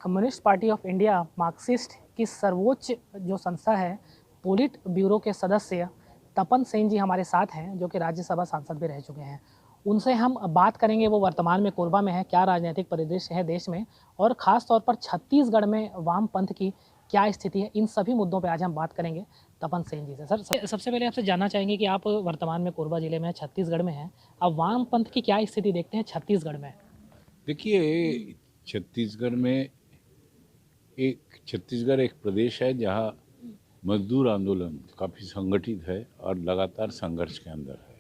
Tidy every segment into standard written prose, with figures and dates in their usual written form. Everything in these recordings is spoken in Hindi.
Communist party of India Marxist की सर्वोच्च जो संस्था है, पोलिट ब्यूरो के सदस्य तपन सेन जी हमारे साथ हैं, जो कि राज्यसभा सांसद भी रह चुके हैं। उनसे हम बात करेंगे, वो वर्तमान में कोरबा में है, क्या राजनीतिक परिदृश्य है देश में और ख़ास तौर पर छत्तीसगढ़ में वामपंथ की क्या स्थिति है। इन सभी मुद्दों पे आज हम बात करेंगे तपन सेन जी से। सर, सबसे पहले आपसे जानना चाहेंगे कि आप वर्तमान में कोरबा ज़िले में छत्तीसगढ़ में हैं। अब वामपंथ की क्या स्थिति देखते हैं छत्तीसगढ़ में? देखिए, छत्तीसगढ़ में छत्तीसगढ़ एक प्रदेश है जहाँ मजदूर आंदोलन काफ़ी संगठित है और लगातार संघर्ष के अंदर है।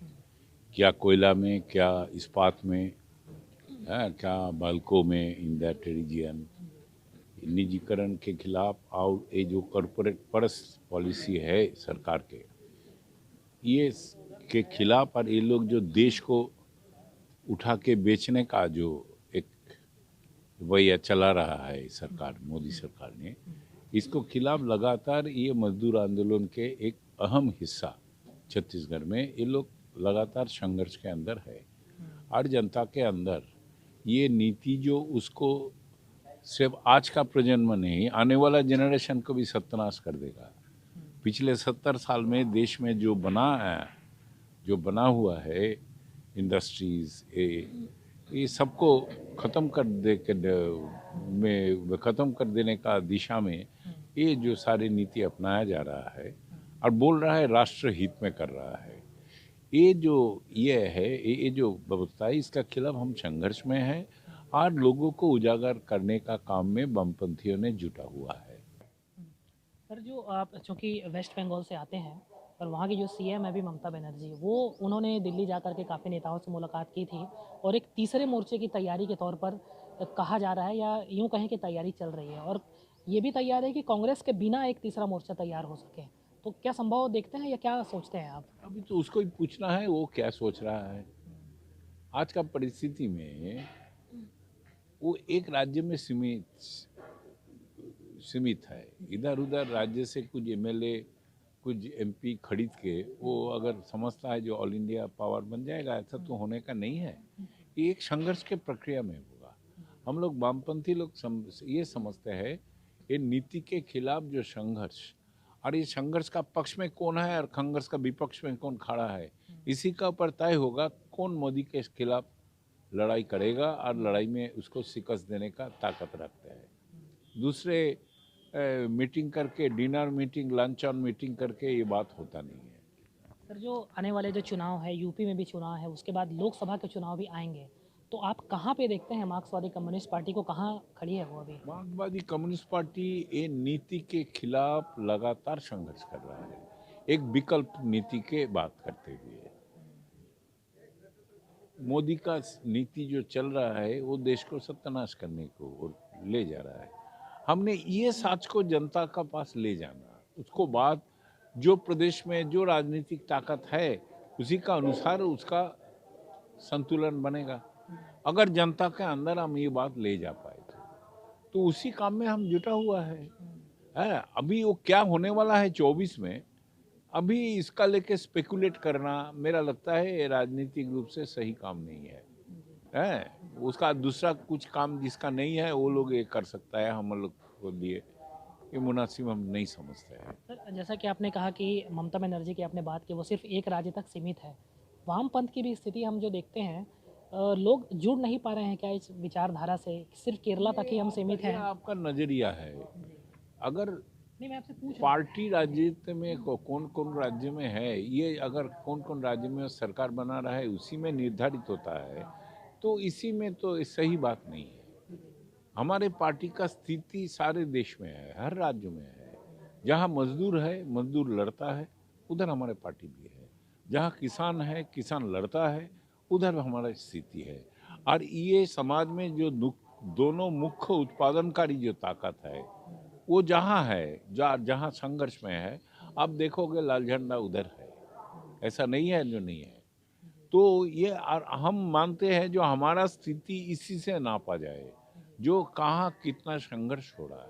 क्या कोयला में, क्या इस्पात में, क्या बाल्को में, इन दैट रीजन निजीकरण के खिलाफ और ये जो कॉरपोरेट पर्स पॉलिसी है सरकार ये के खिलाफ, और ये लोग जो देश को उठा के बेचने का जो एक रवैया चला रहा है सरकार, मोदी सरकार ने, इसको खिलाफ लगातार ये मजदूर आंदोलन के एक अहम हिस्सा छत्तीसगढ़ में ये लोग लगातार संघर्ष के अंदर है। और जनता के अंदर ये नीति जो उसको सिर्फ आज का प्रजन्म नहीं, आने वाला जनरेशन को भी सत्यानाश कर देगा। पिछले 70 साल में देश में जो बना हुआ है इंडस्ट्रीज, ये सबको ख़त्म कर देने का दिशा में ये जो सारी नीति अपनाया जा रहा है और बोल रहा है राष्ट्र हित में कर रहा है। ये जो व्यवस्था है, इसका खिलाफ हम संघर्ष में हैं और लोगों को उजागर करने का काम में वामपंथियों ने जुटा हुआ है। सर, जो आप चूँकि वेस्ट बंगाल से आते हैं और वहाँ की जो सीएम है अभी ममता बनर्जी, वो उन्होंने दिल्ली जाकर के काफ़ी नेताओं से मुलाकात की थी और एक तीसरे मोर्चे की तैयारी के तौर पर कहा जा रहा है, या यूँ कहें कि तैयारी चल रही है, और ये भी तैयार है कि कांग्रेस के बिना एक तीसरा मोर्चा तैयार हो सके। तो क्या संभव देखते हैं या क्या सोचते हैं आप? अभी तो उसको ही पूछना है वो क्या सोच रहा है। आज का परिस्थिति में वो एक राज्य में सीमित है। इधर उधर राज्य से कुछ एमएलए, कुछ एमपी खरीद के वो अगर समझता है जो ऑल इंडिया पावर बन जाएगा, ऐसा तो होने का नहीं है। ये एक संघर्ष के प्रक्रिया में होगा। हम लोग वामपंथी लोग ये समझते हैं ये नीति के खिलाफ जो संघर्ष, और ये संघर्ष का पक्ष में कौन है और संघर्ष का विपक्ष में कौन खड़ा है, इसी का ऊपर तय होगा कौन मोदी के खिलाफ लड़ाई करेगा और लड़ाई में उसको शिकस्त देने का ताकत रखते हैं। दूसरे मीटिंग करके, dinner meeting, lunch on meeting करके ये बात होता नहीं है। सर, जो आने वाले जो चुनाव है, यूपी में भी चुनाव है, उसके बाद लोकसभा के चुनाव भी आएंगे, तो आप कहाँ पे देखते हैं मार्क्सवादी कम्युनिस्ट पार्टी को, कहाँ खड़ी है वो अभी? मार्क्सवादी कम्युनिस्ट पार्टी ये नीति के खिलाफ लगातार संघर्ष कर रहा है, एक विकल्प नीति के बात करते हुए। मोदी का नीति जो चल रहा है वो देश को सत्यानाश करने को ले जा रहा है। हमने ये साच को जनता का पास ले जाना, उसको बाद जो प्रदेश में जो राजनीतिक ताकत है उसी का अनुसार उसका संतुलन बनेगा। अगर जनता के अंदर हम ये बात ले जा पाए तो उसी काम में हम जुटा हुआ है। अभी वो क्या होने वाला है 24 में, अभी इसका लेके स्पेकुलेट करना मेरा लगता है ये राजनीतिक रूप से सही काम नहीं है। उसका दूसरा कुछ काम जिसका नहीं है वो लोग ये कर सकता है, हम लोग को लिए ये मुनासिब हम नहीं समझते हैं। सर, जैसा कि आपने कहा कि ममता बनर्जी की आपने बात की, वो सिर्फ एक राज्य तक सीमित है। वामपंथ की भी स्थिति हम जो देखते हैं, लोग जुड़ नहीं पा रहे हैं क्या इस विचारधारा से? सिर्फ केरला तक ही हम सीमित हैं? आपका नजरिया है। अगर नहीं, मैं आपसे पूछ रहा हूँ। पार्टी राजनीति में कौन कौन राज्य में है, ये अगर कौन कौन राज्य में सरकार बना रहा है उसी में निर्धारित होता है, तो इसी में तो सही बात नहीं है। हमारे पार्टी का स्थिति सारे देश में है, हर राज्य में है। जहाँ मजदूर है, मजदूर लड़ता है, उधर हमारे पार्टी भी है। जहाँ किसान है, किसान लड़ता है, उधर हमारा स्थिति है। और ये समाज में जो दोनों मुख्य उत्पादनकारी जो ताकत है वो जहाँ है, जहाँ संघर्ष में है, आप देखोगे लाल झंडा उधर है, ऐसा नहीं है जो नहीं है। तो ये हम मानते हैं जो हमारा स्थिति इसी से नापा जाए, जो कहाँ कितना संघर्ष हो रहा है,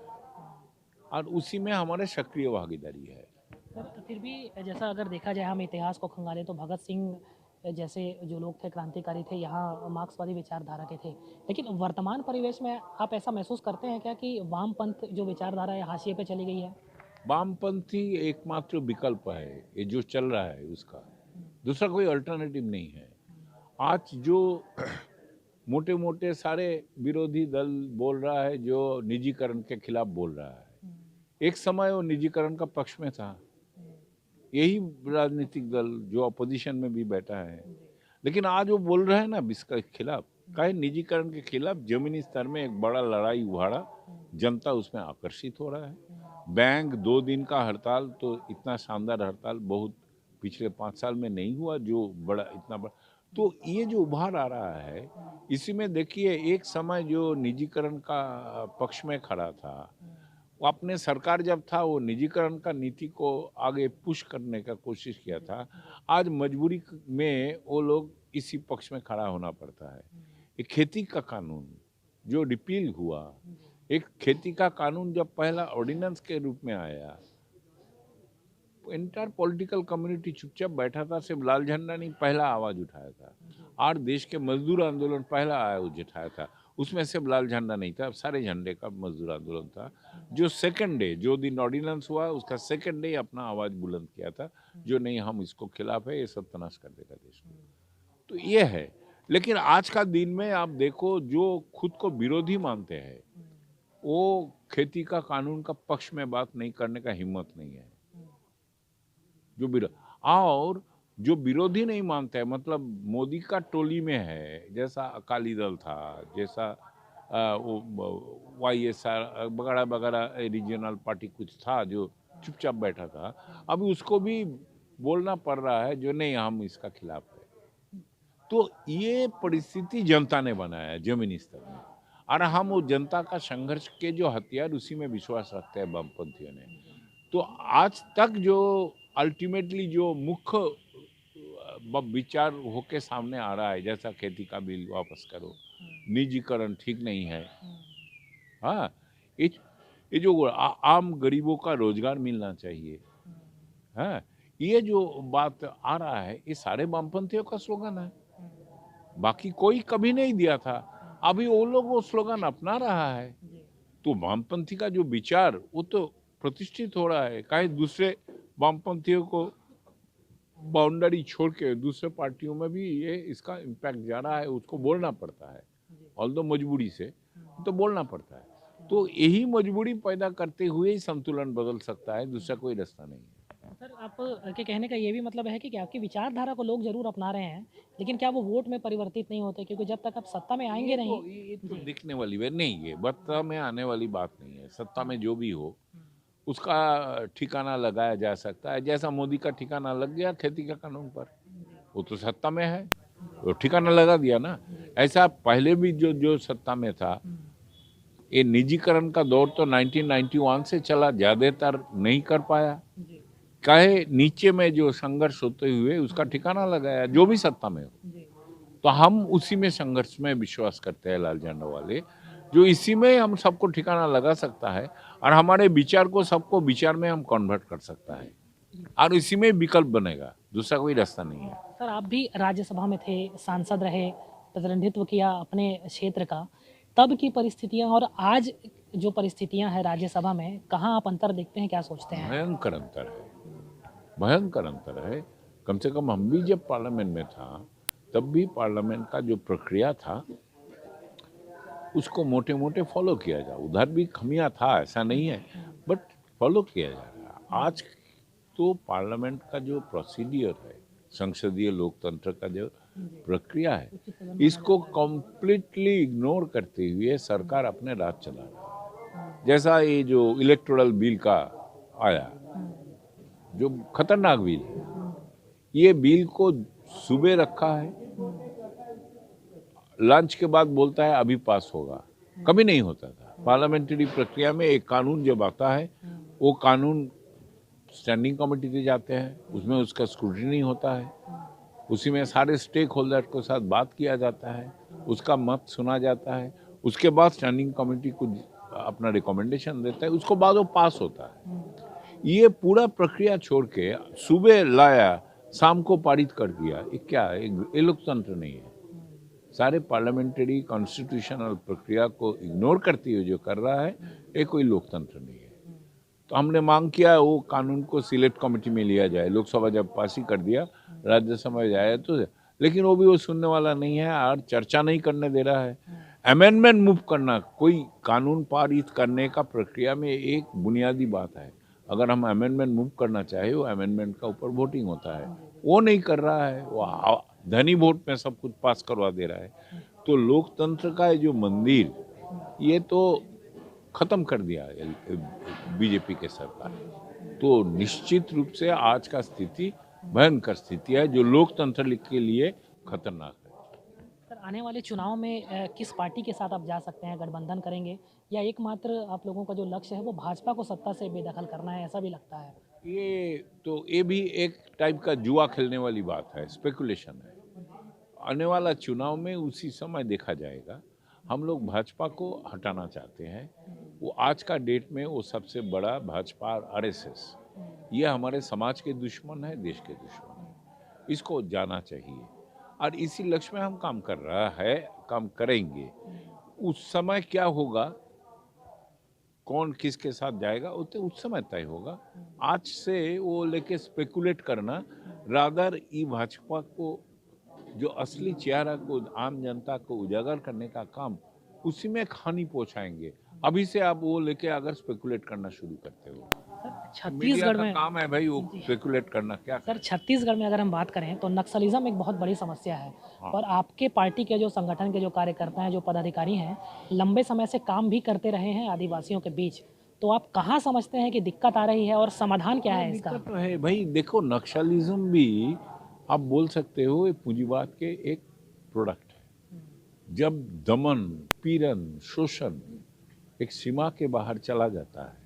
और उसी में हमारे सक्रिय भागीदारी है। सर, फिर भी जैसा अगर देखा जाए, हम इतिहास को खंगालें तो भगत सिंह जैसे जो लोग थे क्रांतिकारी थे, यहाँ मार्क्सवादी विचारधारा के थे। लेकिन वर्तमान परिवेश में आप ऐसा महसूस करते हैं क्या कि वामपंथ जो विचारधारा है हाशिए पे चली गई है? वामपंथी एकमात्र विकल्प है ये जो चल रहा है उसका, दूसरा कोई अल्टरनेटिव नहीं है। आज जो मोटे मोटे सारे विरोधी दल बोल रहा है, जो निजीकरण के खिलाफ बोल रहा है, एक समय वो निजीकरण का पक्ष में था। यही राजनीतिक दल जो अपोजिशन में भी बैठा है, लेकिन आज वो बोल रहे हैं ना इसके खिलाफ, काहे निजीकरण के खिलाफ जमीनी स्तर में एक बड़ा लड़ाई उभाड़ा, जनता उसमें आकर्षित हो रहा है। बैंक 2 दिन का हड़ताल, तो इतना शानदार हड़ताल बहुत पिछले 5 साल में नहीं हुआ जो बड़ा इतना बड़ा। तो ये जो उभार आ रहा है, इसी में देखिए एक समय जो निजीकरण का पक्ष में खड़ा था, वो अपने सरकार जब था वो निजीकरण का नीति को आगे पुश करने का कोशिश किया था। आज मजबूरी में वो लोग इसी पक्ष में खड़ा होना पड़ता है। एक खेती का कानून जो रिपील हुआ, एक खेती का कानून जब पहला ऑर्डिनेंस के रूप में आया, इंटर पॉलिटिकल कम्युनिटी चुपचाप बैठा था, सिर्फ लाल झंडा नहीं पहला आवाज उठाया था। और देश के मजदूर आंदोलन पहला आवाज उठाया था, उसमें सिर्फ लाल झंडा नहीं था, सारे झंडे का मजदूर आंदोलन था। जो सेकंड डे जो दिन ऑर्डिनेंस हुआ उसका सेकंड डे अपना आवाज बुलंद किया था, जो नहीं हम इसको खिलाफ है, ये सत्यानाश कर देगा देश को। तो ये है। लेकिन आज का दिन में आप देखो जो खुद को विरोधी मानते हैं वो खेती का कानून का पक्ष में बात नहीं करने का हिम्मत नहीं है। और जो विरोधी नहीं मानते हैं, मतलब मोदी का टोली में है, जैसा अकाली दल था, जैसा YSR वगैरह वगैरह रीजनल पार्टी कुछ था जो चुपचाप बैठा था, अभी उसको भी बोलना पड़ रहा है जो नहीं हम इसका खिलाफ है। तो ये परिस्थिति जनता ने बनाया है जमीनी स्तर में, और हम वो जनता का संघर्ष के जो हथियार उसी में विश्वास रखते हैं वामपंथियों ने। तो आज तक जो अल्टीमेटली जो मुख्य विचार होके सामने आ रहा है, जैसा खेती का बिल वापस करो, निजीकरण ठीक नहीं है, हाँ, ये जो आम गरीबों का रोजगार मिलना चाहिए, हाँ, ये जो बात आ रहा है ये सारे वामपंथियों का स्लोगन है, बाकी कोई कभी नहीं दिया था, अभी वो लोग वो स्लोगन अपना रहा है। तो वामपंथी का जो विचार वो तो प्रतिष्ठित हो रहा है, काहे दूसरे वामपंथियों को बाउंड्री छोड़ के दूसरे पार्टियों में भी ये इसका इम्पैक्ट जा रहा है, उसको बोलना पड़ता है, ऑल्दो मजबूरी से तो बोलना पड़ता है। तो यही मजबूरी पैदा करते हुए ही संतुलन बदल सकता है, दूसरा कोई रास्ता नहीं है। सर, आप के कहने का ये भी मतलब है कि आपकी विचारधारा को लोग जरूर अपना रहे हैं, लेकिन क्या वो वोट में परिवर्तित नहीं होते? क्योंकि जब तक आप सत्ता में आएंगे नहीं। ये तो दिखने वाली बात नहीं है, सत्ता में आने वाली बात नहीं है। सत्ता में जो भी हो उसका ठिकाना लगाया जा सकता है, जैसा मोदी का ठिकाना लग गया खेती का कानून पर, वो तो सत्ता में है, वो ठिकाना लगा दिया ना। ऐसा पहले भी जो सत्ता में था, ये निजीकरण का दौर तो 1991 से चला, ज्यादातर नहीं कर पाया, काहे नीचे में जो संघर्ष होते हुए उसका ठिकाना लगाया, जो भी सत्ता में हो। तो हम उसी में संघर्ष में विश्वास करते हैं लाल झंडा वाले, जो इसी में हम सबको ठिकाना लगा सकता है और हमारे विचार को सबको विचार में हम कन्वर्ट कर सकता है, और इसी में विकल्प बनेगा, दूसरा कोई रास्ता नहीं है। सर, आप भी राज्यसभा में थे, सांसद रहे, प्रतिनिधित्व किया अपने क्षेत्र का, तब की परिस्थितियां और आज जो परिस्थितियां हैं राज्यसभा में, कहाँ आप अंतर देखते हैं, क्या सोचते हैं? भयंकर अंतर है, भयंकर अंतर है। कम से कम हम भी जब पार्लियामेंट में था तब भी पार्लियामेंट का जो प्रक्रिया था उसको मोटे मोटे फॉलो किया जा, उधर भी खमियां था, ऐसा नहीं है, बट फॉलो किया जा रहा है। आज तो पार्लियामेंट का जो प्रोसीडियर है, संसदीय लोकतंत्र का जो प्रक्रिया है, इसको कम्प्लीटली इग्नोर करते हुए सरकार अपने राज चला रहा है। जैसा ये जो इलेक्टोरल बिल का आया, जो खतरनाक बिल है, ये बिल को सुबह रखा है, लंच के बाद बोलता है अभी पास होगा, कभी नहीं होता था। पार्लियामेंट्री प्रक्रिया में एक कानून जब आता है, वो कानून स्टैंडिंग कमेटी से जाते हैं, उसमें उसका स्क्रूटिनी होता है, उसी में सारे स्टेक होल्डर के साथ बात किया जाता है, उसका मत सुना जाता है, उसके बाद स्टैंडिंग कमेटी को अपना रिकमेंडेशन देता है, उसको बाद वो पास होता है। ये पूरा प्रक्रिया छोड़ के सुबह लाया शाम को पारित कर दिया। ये क्या है? ये लोकतंत्र नहीं है। सारे पार्लियामेंट्री कॉन्स्टिट्यूशनल प्रक्रिया को इग्नोर करते हुए जो कर रहा है, ये कोई लोकतंत्र नहीं है। तो हमने मांग किया वो कानून को सिलेक्ट कमेटी में लिया जाए। लोकसभा जब पास ही कर दिया, राज्यसभा में जाए तो, लेकिन वो सुनने वाला नहीं है और चर्चा नहीं करने दे रहा है। अमेंडमेंट मूव करना, कोई कानून पारित करने का प्रक्रिया में एक बुनियादी बात है। अगर हम अमेंडमेंट मूव करना चाहे, वो अमेंडमेंट का ऊपर वोटिंग होता है, वो नहीं कर रहा है। वो धनी वोट में सब कुछ पास करवा दे रहा है। तो लोकतंत्र का जो मंदिर, ये तो खत्म कर दिया बीजेपी के सरकार। तो निश्चित रूप से आज का स्थिति भयंकर स्थिति है, जो लोकतंत्र के लिए खतरनाक है। सर, आने वाले चुनाव में किस पार्टी के साथ आप जा सकते हैं? गठबंधन करेंगे या एकमात्र आप लोगों का जो लक्ष्य है वो भाजपा को सत्ता से बेदखल करना है, ऐसा भी लगता है? ये भी एक टाइप का जुआ खेलने वाली बात है, स्पेकुलेशन है। आने वाला चुनाव में उसी समय देखा जाएगा। हम लोग भाजपा को हटाना चाहते हैं। वो आज का डेट में वो सबसे बड़ा भाजपा और आरएसएस, ये हमारे समाज के दुश्मन है, देश के दुश्मन है। इसको जाना चाहिए और इसी लक्ष्य में हम काम कर रहा है, काम करेंगे। उस समय क्या होगा, कौन किसके साथ जाएगा, उस समय तय होगा। आज से वो लेके स्पेकुलेट करना, रादर ई भाजपा को जो असली चेहरा को आम जनता को उजागर करने का काम, उसी में खानी पहुंचाएंगे। अभी से आप वो लेके अगर स्पेकुलेट करना शुरू करते हो, छत्तीसगढ़ में काम है भाई वो स्पेकुलेट करना। क्या सर, छत्तीसगढ़ में अगर हम बात करें तो नक्सलिज्म एक बहुत बड़ी समस्या है। हाँ। और आपके पार्टी के जो संगठन के जो कार्यकर्ता हैं, जो पदाधिकारी हैं, लंबे समय से काम भी करते रहे हैं आदिवासियों के बीच। तो आप कहाँ समझते हैं कि दिक्कत आ रही है और समाधान क्या है इसका? दिक्कत तो है भाई। देखो, नक्सलिज्म भी आप बोल सकते हो ये पूंजीवाद के एक प्रोडक्ट है। जब दमन, पीड़न, शोषण एक सीमा के बाहर चला जाता है,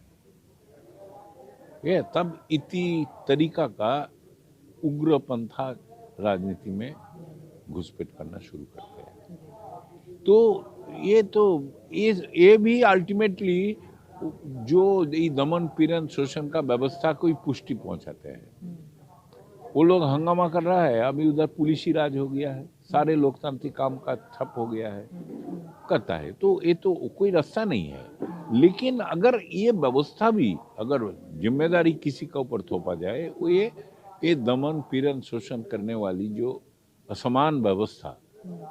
ये तब इसी तरीका का उग्रपंथा राजनीति में घुसपैठ करना शुरू करते हैं। तो ये भी अल्टीमेटली जो ये दमन, पीड़न, शोषण का व्यवस्था को ही पुष्टि पहुंचाते हैं। वो लोग हंगामा कर रहा है, अभी उधर पुलिसी राज हो गया है, सारे लोकतांत्रिक काम का ठप हो गया है, करता है। तो ये तो कोई रास्ता नहीं है। लेकिन अगर ये व्यवस्था भी, अगर जिम्मेदारी किसी के ऊपर थोपा जाए, वो ये दमन, पीड़न, शोषण करने वाली जो असमान व्यवस्था,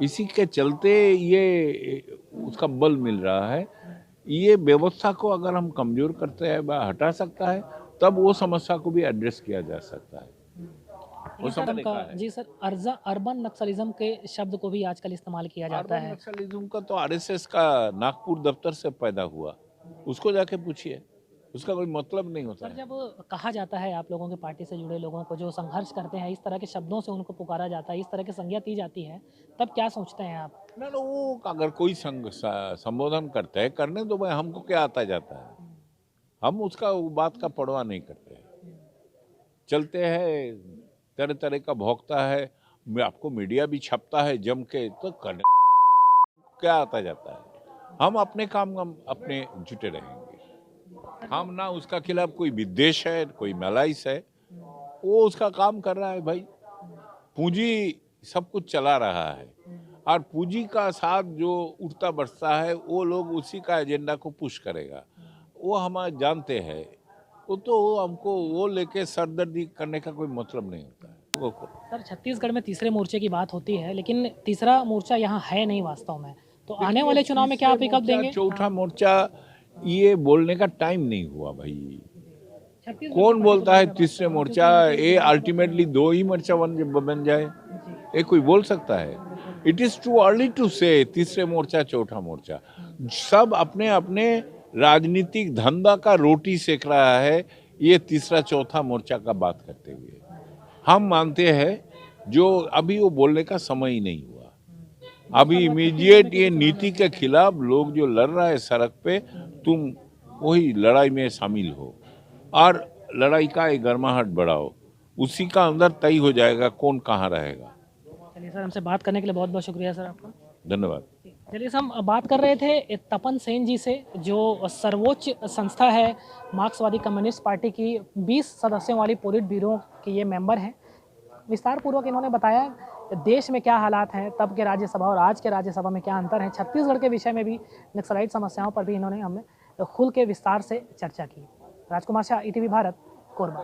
इसी के चलते ये उसका बल मिल रहा है। ये व्यवस्था को अगर हम कमजोर करते हैं व हटा सकता है, तब वो समस्या को भी एड्रेस किया जा सकता है। जी सर, अर्बन नक्सलिज्म के शब्द को भी आजकल इस्तेमाल किया जाता है। नक्सलिज्म का तो आरएसएस का नागपुर दफ्तर से पैदा हुआ, उसको जाके पूछिए, उसका कोई मतलब नहीं होता सर, है। जब कहा जाता है आप लोगों के पार्टी से जुड़े लोगों को जो संघर्ष करते हैं, इस तरह के शब्दों से उनको पुकारा जाता है, इस तरह की संज्ञा दी जाती है, तब क्या सोचते हैं आप? ना वो अगर कोई संबोधन करते हैं, करने दो भाई, हमको क्या आता जाता है। हम उसका बात का परवाह नहीं करते हैं। चलते हैं, तरह तरह का भौंकता है, आपको मीडिया भी छपता है जम के, तो करने क्या आता जाता है। हम अपने काम अपने जुटे रहेंगे। हम ना उसका खिलाफ कोई विद्वेष है, कोई मलाइस है, वो उसका काम कर रहा है भाई। पूंजी सब कुछ चला रहा है और पूंजी का साथ जो उठता बढ़ता है, वो लोग उसी का एजेंडा को पुश करेगा। वो हम जानते हैं। वो तो हमको वो लेके सरदर्दी करने का कोई मतलब नहीं होता है। सर, छत्तीसगढ़ में तीसरे मोर्चे की बात होती है, लेकिन तीसरा मोर्चा यहाँ है नहीं वास्तव में। तो आने वाले चुनाव में क्या आप पिकअप देंगे? चौथा मोर्चा, ये बोलने का टाइम नहीं हुआ भाई। कौन बोलता है तीसरे मोर्चा? ये अल्टीमेटली दो ही मोर्चा बन जाए, ये कोई बोल सकता है? It is too early to say तीसरे मोर्चा, चौथा मोर्चा। सब अपने अपने राजनीतिक धंधा का रोटी सेक रहा है ये तीसरा चौथा मोर्चा का बात करते हुए। हम मानते हैं जो अभी वो बोलने का समय ही नहीं हुआ। अभी इमीडिएट ये नीति के खिलाफ लोग जो लड़ रहा है सड़क पे, तुम वही लड़ाई में शामिल हो और लड़ाई का एक गर्माहट बढ़ाओ, उसी का अंदर तय हो जाएगा कौन कहाँ रहेगा। चलिए सर, हमसे बात करने के लिए बहुत बहुत शुक्रिया सर आपका। धन्यवाद। चलिए सर, हम बात कर रहे थे तपन सेन जी से, जो सर्वोच्च संस्था है मार्क्सवादी कम्युनिस्ट पार्टी की। 20 सदस्यों वाली पोलिट ब्यूरो के ये मेंबर हैं। विस्तार पूर्वक इन्होंने बताया देश में क्या हालात हैं, तब के राज्यसभा और आज के राज्यसभा में क्या अंतर है। छत्तीसगढ़ के विषय में भी, नक्सलाइट समस्याओं पर भी इन्होंने हमें खुल के विस्तार से चर्चा की। राजकुमार शाह, ईटीवी भारत, कोरबा।